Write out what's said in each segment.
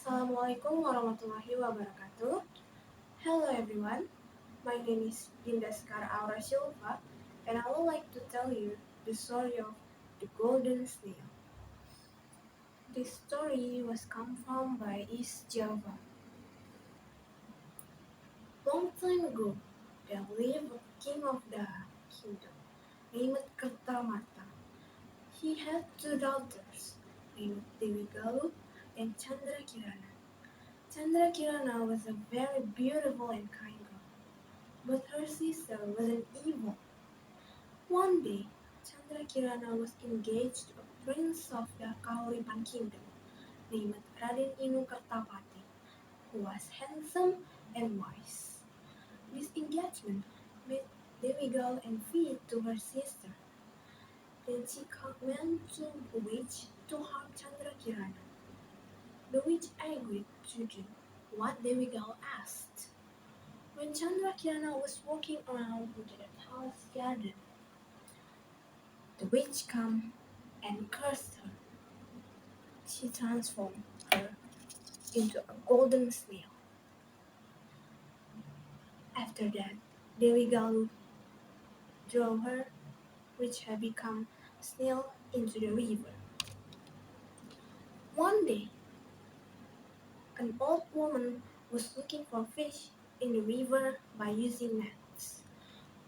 Assalamualaikum warahmatullahi wabarakatuh. Hello everyone, my name is Sekar Sylva, and I would like to tell you the story of the golden snail. This story was come from by East Java. Long time ago, there lived a king of the kingdom named Kertamata. He had two daughters named Dewi Galuh and Chandrakirana. Chandrakirana was a very beautiful and kind girl, but her sister was an evil. One day, Chandrakirana was engaged to a prince of the Kauripan kingdom named Raden Inu Kertapati, who was handsome and wise. This engagement made Dewi Gal envy to her sister. Then she went to the witch to harm Chandrakirana. The witch agreed to do what Dewi Gal asked. When Chandrakirana was walking around into the palace garden, the witch came and cursed her. She transformed her into a golden snail. After that, Devi Galu drove her, which had become a snail, into the river. One day, an old woman was looking for fish in the river by using nets.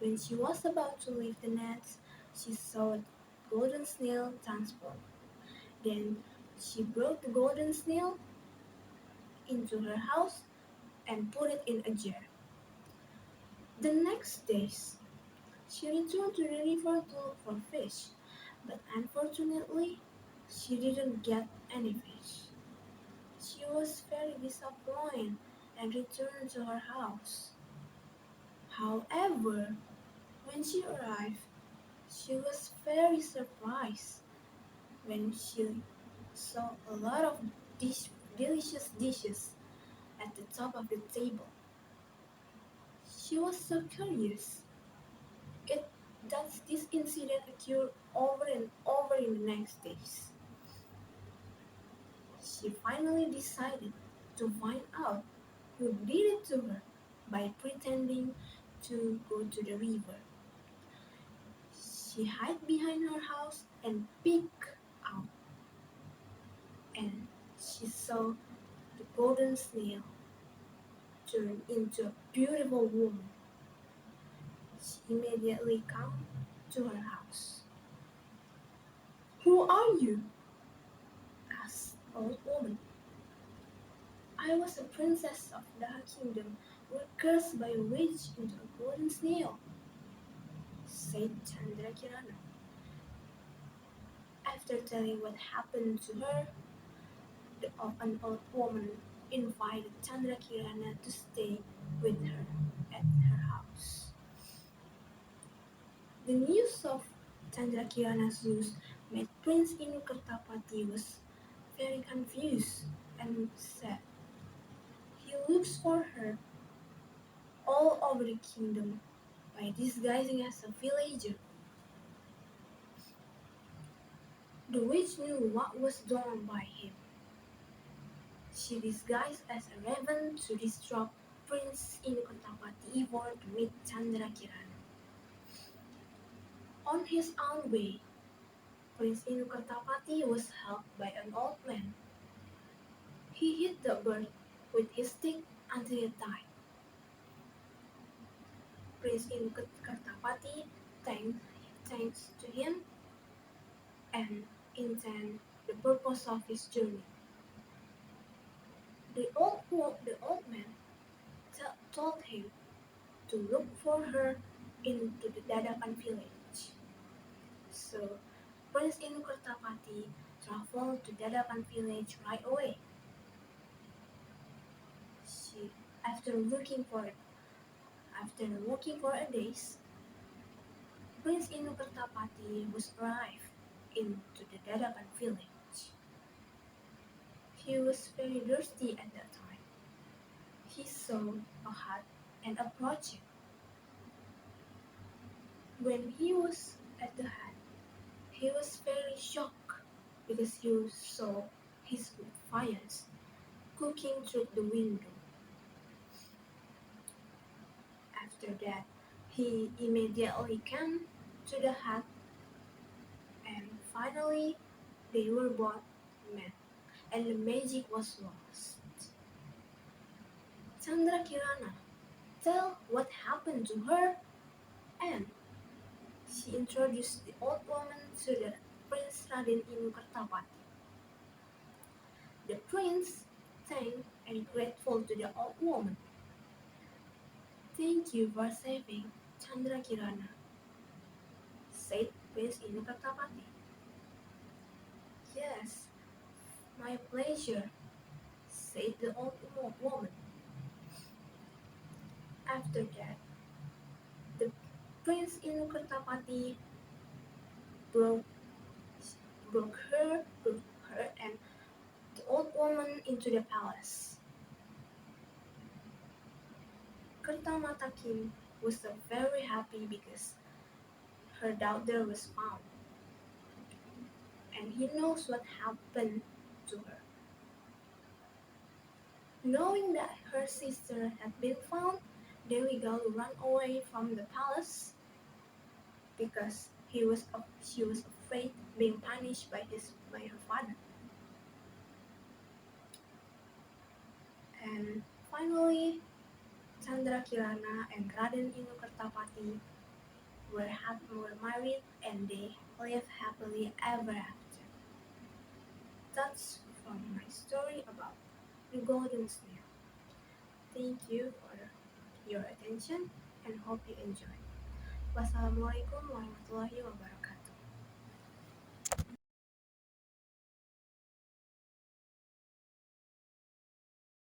When she was about to leave the nets, she saw a golden snail transform. Then she brought the golden snail into her house and put it in a jar. The next days, she returned to the river to look for fish, but unfortunately, she didn't get any fish. She was very disappointed and returned to her house. However, when she arrived, she was very surprised when she saw a lot of delicious dishes at the top of the table. She was so curious it, that this incident occurred over and over in the next days. She finally decided to find out who did it to her by pretending to go to the river. She hid behind her house and peeked out, and she saw the golden snail turn into a beautiful woman. She immediately came to her house. "Who are you?" asked the old woman. "I was a princess of the kingdom, who was cursed by a witch into a golden snail," said Chandrakirana. After telling what happened to her, an old woman invited Chandrakirana to stay with her at her house. The news of Chandrakirana's news made Prince Inu Kertapati was very confused and sad. He looks for her all over the kingdom by disguising as a villager. The witch knew what was done by him. She disguised as a raven to disrupt Prince Inukantapati effort to meet Chandrakirana. On his own way, Prince Inukantapati was helped by an old man. He hit the bird with his stick until it died. Prince Inukantapati thanks to him and intend the purpose of his journey. The old man told him to look for her into the Dadakan village. So Prince Inukertapati traveled to Dadakan village right away. She, after looking for after looking for a days, Prince Inukertapati was arrived into the Dadakan village. He was very thirsty at that time. He saw a hut and approached it. When he was at the hut, he was very shocked because he saw his fires looking through the window. After that, he immediately came to the hut, and finally they were both met, and the magic was lost. Chandra Kirana, tell what happened to her, and she introduced the old woman to the Prince Raden Inu Kertapati. The prince thanked and grateful to the old woman. Thank you for saving Chandra Kirana, said Prince Inu Kertapati. Yes, my pleasure, said the old woman. After that, the Prince Inu Kertapati broke, broke her and the old woman into the palace. Kertamata King was very happy because her daughter was found, and he knows what happened to her. Knowing that her sister had been found, Dewi Galuh ran away from the palace because she was afraid being punished by her father. And finally, Chandra Kirana and Raden Inu Kertapati were married and they lived happily ever after. That's from my story about the golden snail. Thank you for your attention and hope you enjoy. Wassalamualaikum warahmatullahi wabarakatuh.